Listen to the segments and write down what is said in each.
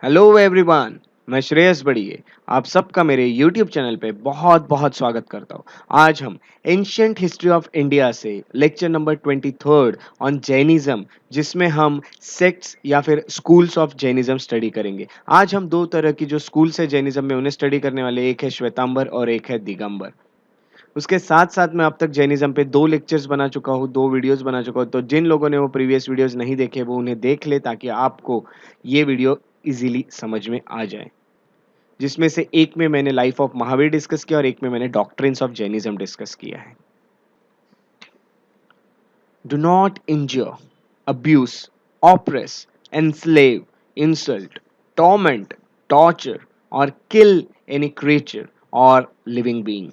Hello everyone. मैं श्रेयस बड़िए आप सबका मेरे YouTube चैनल पे बहुत बहुत स्वागत करता हूँ। आज हम एंशियंट हिस्ट्री ऑफ इंडिया से लेक्चर नंबर 23 ऑन जैनिज्म, जिसमें हम सेक्ट्स या फिर स्कूल्स ऑफ जैनिज्म स्टडी करेंगे। आज हम दो तरह की जो स्कूल्स है जैनिज्म में उन्हें स्टडी करने वाले, एक है श्वेतांबर और एक है दिगंबर। उसके साथ साथ मैं अब तक जैनिज्म पे दो लेक्चर्स बना चुका हूँ, दो वीडियोस बना चुका हूँ। तो जिन लोगों ने वो प्रीवियस वीडियोस नहीं देखे वो उन्हें देख ले, ताकि आपको ये वीडियो इजीली समझ में आ जाए। जिसमें से एक में मैंने लाइफ ऑफ महावीर डिस्कस किया और एक में मैंने डॉक्ट्रिन्स ऑफ जैनिज्म डिस्कस किया है। Do not injure, abuse, oppress, enslave, insult, torment, torture, or kill any creature or living being.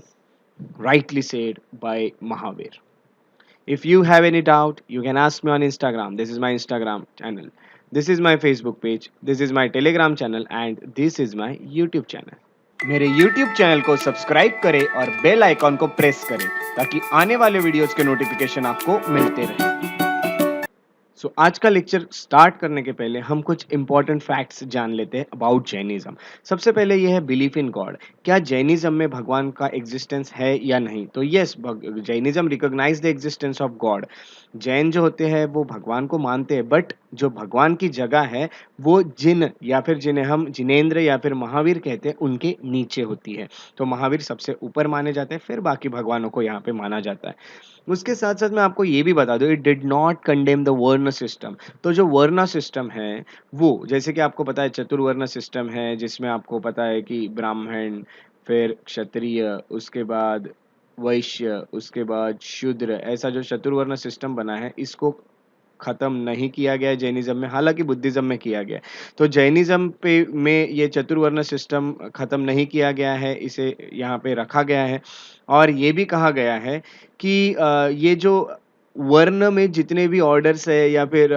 Rightly said by Mahavir. If you have any doubt, you can ask me on Instagram. This is my Instagram channel. This is my Facebook page. This is my Telegram channel. And this is my YouTube channel. मेरे YouTube channel को subscribe करें और bell icon को press करें ताकि आने वाले videos के नोटिफिकेशन आपको मिलते रहें। आज का लेक्चर स्टार्ट करने के पहले हम कुछ इंपॉर्टेंट फैक्ट्स जान लेते हैं अबाउट जैनिज्म। सबसे पहले यह है बिलीफ इन गॉड। क्या जैनिज्म में भगवान का एग्जिस्टेंस है या नहीं? तो yes, Jainism recognise the existence of God. Jain जो होते हैं वो भगवान को मानते हैं, बट जो भगवान की जगह है वो जिन या फिर जिन्हें हम जिनेंद्र या फिर महावीर कहते हैं उनके नीचे होती है। तो महावीर सबसे ऊपर माने जाते हैं, फिर बाकी भगवानों को यहाँ पे माना जाता है। उसके साथ साथ मैं आपको ये भी बता दूं, it did not condemn the वर्ण सिस्टम। तो जो वर्ण सिस्टम है वो, जैसे कि आपको पता है चतुर्वर्ण सिस्टम है, जिसमें आपको पता है कि ब्राह्मण, फिर क्षत्रिय, उसके बाद वैश्य, उसके बाद शूद्र, ऐसा जो चतुर्वर्ण सिस्टम बना है इसको खत्म नहीं किया गया है जैनिज्म में, हालांकि बुद्धिज्म में किया गया है। तो जैनिज्म पे में ये चतुर्वर्ण सिस्टम खत्म नहीं किया गया है, इसे यहाँ पे रखा गया है। और ये भी कहा गया है कि ये जो वर्ण में जितने भी ऑर्डर्स है या फिर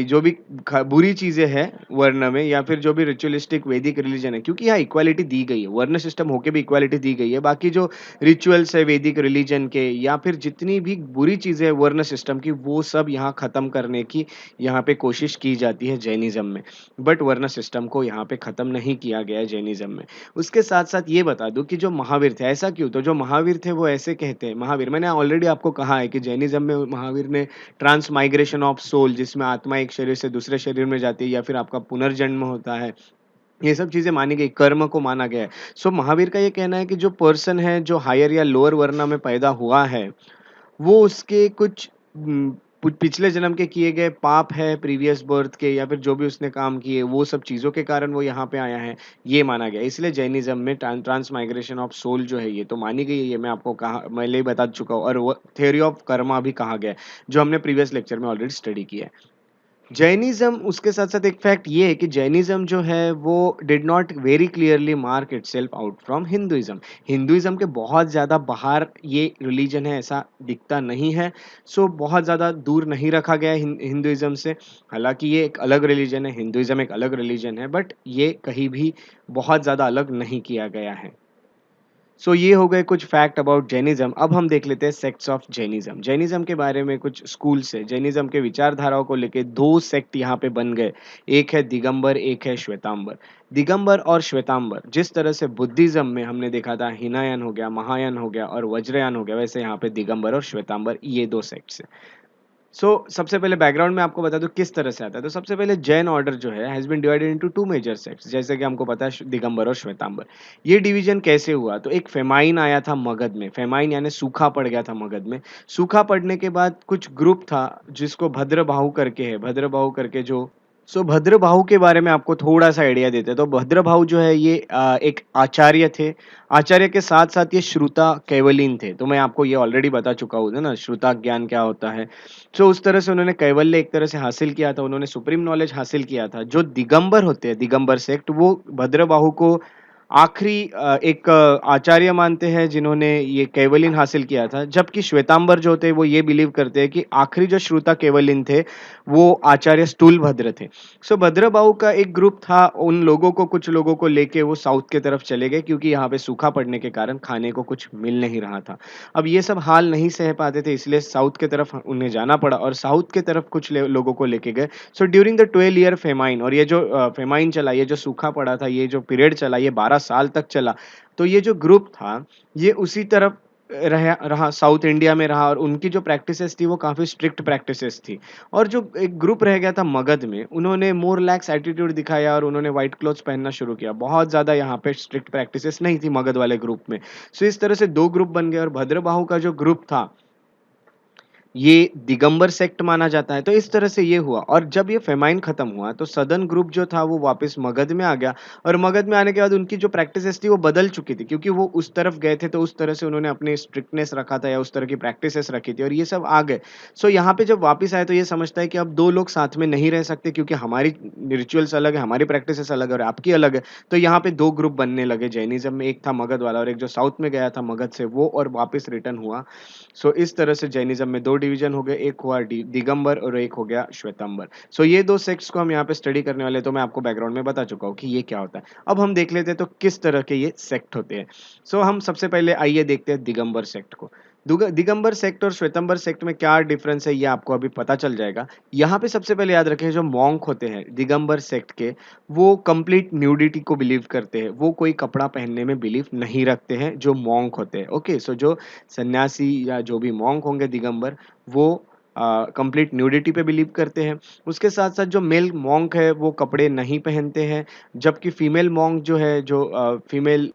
जो भी बुरी चीजें हैं वर्ण में, या फिर जो भी रिचुअलिस्टिक वैदिक रिलीजन है, क्योंकि यहाँ इक्वालिटी दी गई है, वर्ण सिस्टम होके भी इक्वालिटी दी गई है। बाकी जो रिचुअल्स है वैदिक रिलीजन के, या फिर जितनी भी बुरी चीजें हैं वर्ण सिस्टम की, वो सब यहाँ खत्म करने की यहाँ पे कोशिश की जाती है जैनिज्म में। बट वर्ण सिस्टम को यहाँ पे खत्म नहीं किया गया है जैनिज्म में। उसके साथ साथ ये बता दूं कि जो महावीर थे, ऐसा क्यों? तो जो महावीर थे वो ऐसे कहते हैं, महावीर, मैंने ऑलरेडी आपको कहा है कि जैनिज्म में महावीर ने ट्रांस माइग्रेशन ऑफ सोल, जिसमें आत्मा एक शरीर से दूसरे शरीर में जाती है या फिर आपका पुनर्जन्म होता है, ये सब चीजें मानी गई, कर्म को माना गया है। महावीर का ये कहना है कि जो पर्सन है जो हायर या लोअर वर्ण में पैदा हुआ है, वो उसके कुछ पिछले जन्म के किए गए पाप है, प्रीवियस बर्थ के, या फिर जो भी उसने काम किए वो सब चीज़ों के कारण वो यहाँ पे आया है, ये माना गया। इसलिए जैनिज्म में ट्रांस माइग्रेशन ऑफ सोल जो है ये तो मानी गई है, ये मैं आपको कहा, मैं ही बता चुका हूँ। और वो थ्योरी ऑफ कर्मा भी कहा गया है, जो हमने प्रीवियस लेक्चर में ऑलरेडी स्टडी किया है। जैनिज्म, उसके साथ साथ एक फैक्ट ये है कि जैनिज्म जो है वो did not very clearly mark itself out from Hinduism. Hinduism के बहुत ज़्यादा बाहर ये रिलीजन है ऐसा दिखता नहीं है। बहुत ज़्यादा दूर नहीं रखा गया है हिंदुइज्म से। हालांकि ये एक अलग रिलीजन है, हिंदुइज्म एक अलग रिलीजन है, बट ये कहीं भी बहुत ज़्यादा अलग नहीं किया गया है। ये हो गए कुछ फैक्ट अबाउट जैनिज्म। अब हम देख लेते हैं सेक्ट्स ऑफ जैनिज्म। जैनिज्म के बारे में कुछ स्कूल्स है। जैनिज्म के विचारधाराओं को लेके दो सेक्ट यहाँ पे बन गए, एक है दिगंबर, एक है श्वेतांबर। दिगंबर और श्वेतांबर, जिस तरह से बुद्धिज्म में हमने देखा था हिनायन हो गया, महायान हो गया और वज्रयान हो गया, वैसे यहाँ पे दिगंबर और श्वेतांबर ये दो सेक्ट्स है। सबसे पहले बैकग्राउंड में आपको बता दूं किस तरह से आता है। तो सबसे पहले जैन ऑर्डर जो है has been divided into two major sects, जैसे कि हमको पता है दिगंबर और श्वेतांबर। ये डिवीजन कैसे हुआ? तो एक फेमाइन आया था मगध में, फेमाइन यानी सूखा पड़ गया था मगध में। सूखा पड़ने के बाद कुछ ग्रुप था जिसको भद्रबाहु करके है, भद्रबाहु करके जो भद्रबाहु के बारे में आपको थोड़ा सा आइडिया देते हैं। तो भद्रबाहु जो है ये एक आचार्य थे। आचार्य के साथ साथ ये श्रुता कैवलीन थे। तो मैं आपको ये ऑलरेडी बता चुका हूँ ना, श्रुता ज्ञान क्या होता है। उस तरह से उन्होंने कैवल्य एक तरह से हासिल किया था, उन्होंने सुप्रीम नॉलेज हासिल किया था। जो दिगंबर होते हैं, दिगंबर सेक्ट, वो भद्रबाहु को आखिरी एक आचार्य मानते हैं जिन्होंने ये कैवलिन हासिल किया था, जबकि श्वेतांबर जो थे वो ये बिलीव करते हैं कि आखिरी जो श्रुता कैवलिन थे वो आचार्य स्थूलभद्र थे। सो भद्रबाहु का एक ग्रुप था, उन लोगों को, कुछ लोगों को लेके वो साउथ के तरफ चले गए क्योंकि यहाँ पे सूखा पड़ने के कारण खाने को कुछ मिल नहीं रहा था। अब ये सब हाल नहीं सह पाते थे, इसलिए साउथ के तरफ उन्हें जाना पड़ा और साउथ के तरफ कुछ लोगों को लेके गए। So during the 12 year famine, और ये जो फेमाइन चला, ये जो सूखा पड़ा था, ये जो पीरियड चला, ये 12 साल तक चला। तो ये जो ग्रुप था ये उसी तरफ रहा रहा साउथ इंडिया में रहा, और उनकी जो प्रैक्टिसेस थी वो काफ़ी स्ट्रिक्ट प्रैक्टिसेस थी। और जो एक ग्रुप रह गया था मगध में, उन्होंने मोर लैक्स एटीट्यूड दिखाया और उन्होंने व्हाइट क्लॉथ्स पहनना शुरू किया। बहुत ज़्यादा यहाँ पे स्ट्रिक्ट प्रैक्टिसेस नहीं थी मगध वाले ग्रुप में। सो इस तरह से दो ग्रुप बन गए, और भद्रबाहु का जो ग्रुप था ये दिगंबर सेक्ट माना जाता है। तो इस तरह से ये हुआ, और जब ये फेमाइन खत्म हुआ तो सदर्न ग्रुप जो था वो वापस मगध में आ गया, और मगध में आने के बाद उनकी जो प्रैक्टिसेस थी वो बदल चुकी थी, क्योंकि वो उस तरफ गए थे तो उस तरह से उन्होंने अपने स्ट्रिक्टनेस रखा था या उस तरह की प्रैक्टिसेस रखी थी, और ये सब आ गए। सो यहाँ पे जब वापस आए तो ये समझता है कि अब दो लोग साथ में नहीं रह सकते, क्योंकि हमारी रिचुअल्स अलग है, हमारी प्रैक्टिसेस अलग है और आपकी अलग है। तो यहाँ पे दो ग्रुप बनने लगे जैनिज्म में, एक था मगध वाला और एक जो साउथ में गया था मगध से वो, और वापस रिटर्न हुआ। सो इस तरह से जैनिज्म में दो डिवीजन हो गए, एक हुआ दिगंबर और एक हो गया श्वेतंबर। सो ये दो सेक्ट्स को हम यहाँ पे स्टडी करने वाले हैं, तो मैं आपको बैकग्राउंड में बता चुका हूँ कि ये क्या होता है। अब हम देख लेते हैं तो किस तरह के ये सेक्ट होते हैं। सो हम सबसे पहले आइए देखते हैं दिगंबर सेक्ट को। दिगंबर सेक्ट और श्वेतंबर सेक्ट में क्या डिफरेंस है ये आपको अभी पता चल जाएगा। यहाँ पे सबसे पहले याद रखें, जो मॉन्क होते हैं दिगंबर सेक्ट के, वो कंप्लीट न्यूडिटी को बिलीव करते हैं, वो कोई कपड़ा पहनने में बिलीव नहीं रखते हैं जो मॉन्क होते हैं। ओके, सो जो सन्यासी या जो भी मॉन्क होंगे दिगंबर, वो कंप्लीट न्यूडिटी पे बिलीव करते हैं। उसके साथ साथ जो मेल मॉन्क है वो कपड़े नहीं पहनते हैं, जबकि फीमेल मॉन्क जो है, जो फीमेल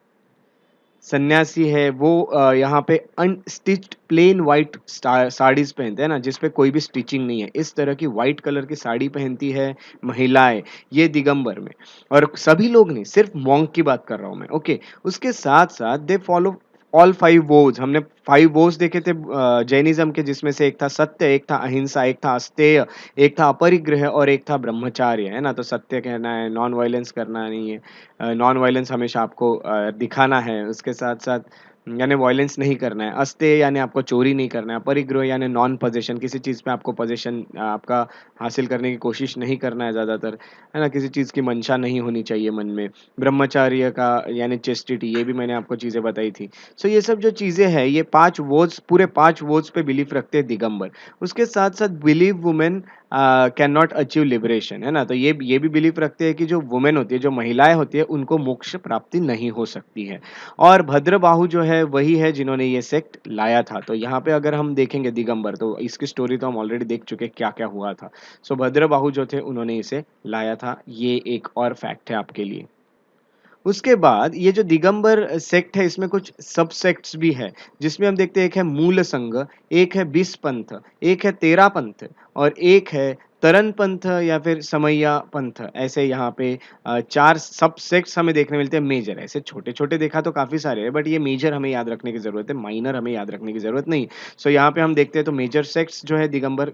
सन्यासी है, वो यहाँ पे अनस्टिच्ड प्लेन वाइट साड़ीज पहनते हैं ना, जिसपे कोई भी स्टिचिंग नहीं है, इस तरह की वाइट कलर की साड़ी पहनती है महिलाएं, ये दिगंबर में। और सभी लोग नहीं, सिर्फ मॉन्क की बात कर रहा हूँ मैं। ओके, उसके साथ साथ दे फॉलो ऑल 5 वोज। हमने 5 वोज देखे थे जैनिज्म के, जिसमें से एक था सत्य, एक था अहिंसा, एक था अस्तेय, एक था अपरिग्रह और एक था ब्रह्मचार्य, है ना। तो सत्य कहना है, नॉन वायलेंस करना नहीं है, नॉन वायलेंस हमेशा आपको दिखाना है, उसके साथ साथ यानी वायलेंस नहीं करना है, अस्तेय यानी आपको चोरी नहीं करना है, परिग्रह यानी नॉन पोजेशन, किसी चीज़ पे आपको पोजेशन आपका हासिल करने की कोशिश नहीं करना है ज़्यादातर, है ना, किसी चीज़ की मंशा नहीं होनी चाहिए मन में। ब्रह्मचार्य का यानी चेस्टिटी, ये भी मैंने आपको चीज़ें बताई थी। सो ये सब जो चीज़ें हैं, ये 5 वोज, पूरे 5 वोज पे बिलीफ रखते हैं दिगंबर। उसके साथ साथ believe women can not achieve liberation, है ना। तो ये भी बिलीफ रखते हैं कि जो वुमेन होती है, जो महिलाएं होती है, उनको मोक्ष प्राप्ति नहीं हो सकती है। और भद्रबाहु जो है वही है जिन्होंने ये सेक्ट लाया था। तो यहाँ पे अगर हम देखेंगे दिगंबर, तो इसकी स्टोरी तो हम ऑलरेडी देख चुके क्या क्या हुआ था। सो भद्रबाहु जो थे उन्होंने इसे लाया था, ये एक और फैक्ट है आपके लिए। उसके बाद ये जो दिगंबर सेक्ट है, इसमें कुछ सब सेक्ट्स भी है, जिसमें हम देखते हैं एक है मूल संघ, एक है बिस पंथ, एक है तेरा पंथ, और एक है तरन पंथ या फिर समैया पंथ। ऐसे यहाँ पे 4 सब सेक्ट्स हमें देखने मिलते हैं मेजर। ऐसे छोटे छोटे देखा तो काफी सारे हैं, बट ये मेजर हमें याद रखने की जरूरत है, माइनर हमें याद रखने की जरूरत नहीं। सो यहाँ पे हम देखते हैं तो मेजर सेक्ट्स जो है दिगंबर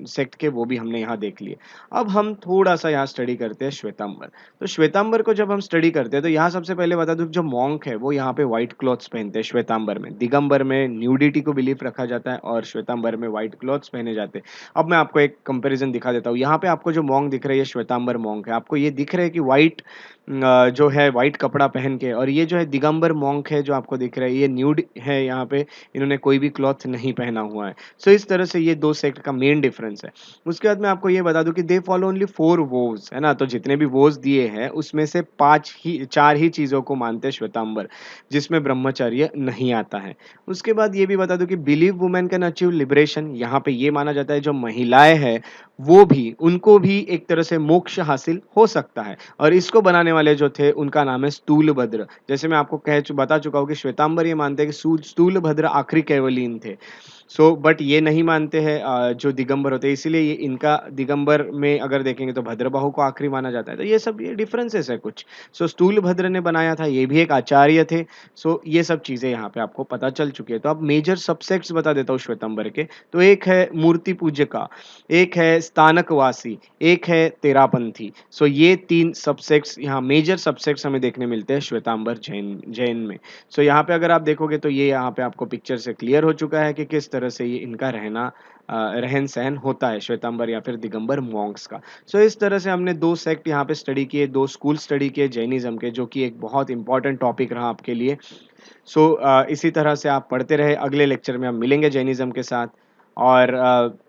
सेक्ट के, वो भी हमने यहाँ देख लिए। अब हम थोड़ा सा यहाँ स्टडी करते हैं श्वेतांबर। तो श्वेतांबर को जब हम स्टडी करते हैं तो यहाँ सबसे पहले बता दूं, जो मॉन्क है वो यहाँ पे व्हाइट क्लॉथ्स पहनते हैं श्वेतांबर में। दिगंबर में न्यूडिटी को बिलीफ रखा जाता है और श्वेतांबर में व्हाइट क्लॉथ्स पहने जाते हैं। अब मैं आपको एक कंपैरिजन दिखा देता हूँ। यहाँ पे आपको जो मॉन्क दिख रहा है ये श्वेतांबर मॉन्क है, आपको ये दिख रहा है कि व्हाइट जो है व्हाइट कपड़ा पहन के, और ये जो है दिगंबर मॉन्क है जो आपको दिख रहा है, ये न्यूड है, यहाँ पे इन्होंने कोई भी क्लॉथ नहीं पहना हुआ है। सो इस तरह से ये दो सेक्ट का मेन डिफरेंस है। उसके बाद मैं आपको ये बता दूं कि दे फॉलो ओनली 4 वोज, है ना। तो जितने भी वोज दिए हैं उसमें से 4 ही चीजों को मानते हैं श्वेतांबर, जिसमें ब्रह्मचर्य नहीं आता है। उसके बाद ये भी बता दूं कि believe women can achieve liberation. यहाँ पे ये माना जाता है जो महिलाएं हैं वो भी, उनको भी एक तरह से मोक्ष हासिल हो सकता है, और इसको बनाने वाले जो थे उनका नाम है स्थूलभद्र। जैसे मैं आपको बता चुका हूँ कि श्वेतांबर ये मानते हैं कि स्थूलभद्र आखिरी कैवलीन थे। बट ये नहीं मानते हैं जो दिगंबर होते हैं, इसीलिए ये इनका दिगंबर में अगर देखेंगे तो भद्रबाहु को आखिरी माना जाता है। तो ये सब ये डिफरेंसेस है कुछ। स्थूलभद्र ने बनाया था, ये भी एक आचार्य थे। ये सब चीज़ें यहाँ पे आपको पता चल चुकी है। तो अब मेजर सबसेक्ट्स बता देता हूँ श्वेतंबर के। तो एक है मूर्ति पूजका, एक है स्थानकवासी, एक है तेरापंथी। ये 3 सबसेक्ट्स यहाँ मेजर सबसेक्ट्स हमें देखने मिलते हैं श्वेतांबर जैन जैन में। यहाँ पे अगर आप देखोगे तो ये यहाँ पे आपको पिक्चर से क्लियर हो चुका है कि किस तरह से ये इनका रहन सहन होता है श्वेतांबर या फिर दिगंबर मॉन्क्स का। इस तरह से हमने 2 सेक्ट यहाँ पे स्टडी किए, 2 स्कूल स्टडी किए जैनिज्म के, जो कि एक बहुत इंपॉर्टेंट टॉपिक रहा आपके लिए। इसी तरह से आप पढ़ते रहे, अगले लेक्चर में हम मिलेंगे जैनिज्म के साथ। और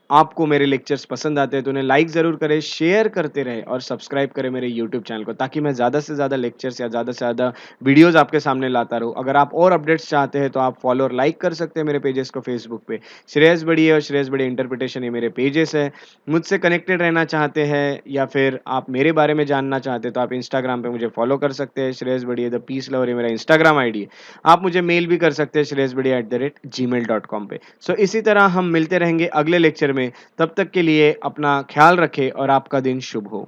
आपको मेरे लेक्चर्स पसंद आते हैं तो उन्हें लाइक ज़रूर करें, शेयर करते रहें और सब्सक्राइब करें मेरे यूट्यूब चैनल को, ताकि मैं ज़्यादा से ज़्यादा लेक्चर्स या ज़्यादा से ज़्यादा वीडियोज़ आपके सामने लाता रहूँ। अगर आप और अपडेट्स चाहते हैं तो आप फॉलो और लाइक कर सकते हैं मेरे पेजेस को फेसबुक पे। श्रेयस बड़िए और श्रेयस बड़िए इंटरप्रिटेशन, ये मेरे पेजेस है। मुझसे कनेक्टेड रहना चाहते हैं या फिर आप मेरे बारे में जानना चाहते हैं तो आप इंस्टाग्राम पे मुझे फॉलो कर सकते हैं। श्रेयस बड़िए द पीस लवर, ये मेरा इंस्टाग्राम आईडी है। आप मुझे मेल भी कर सकते हैं shreyasbadiya@gmail.com पे। इसी तरह हम मिलते रहेंगे अगले लेक्चर में। तब तक के लिए अपना ख्याल रखें और आपका दिन शुभ हो।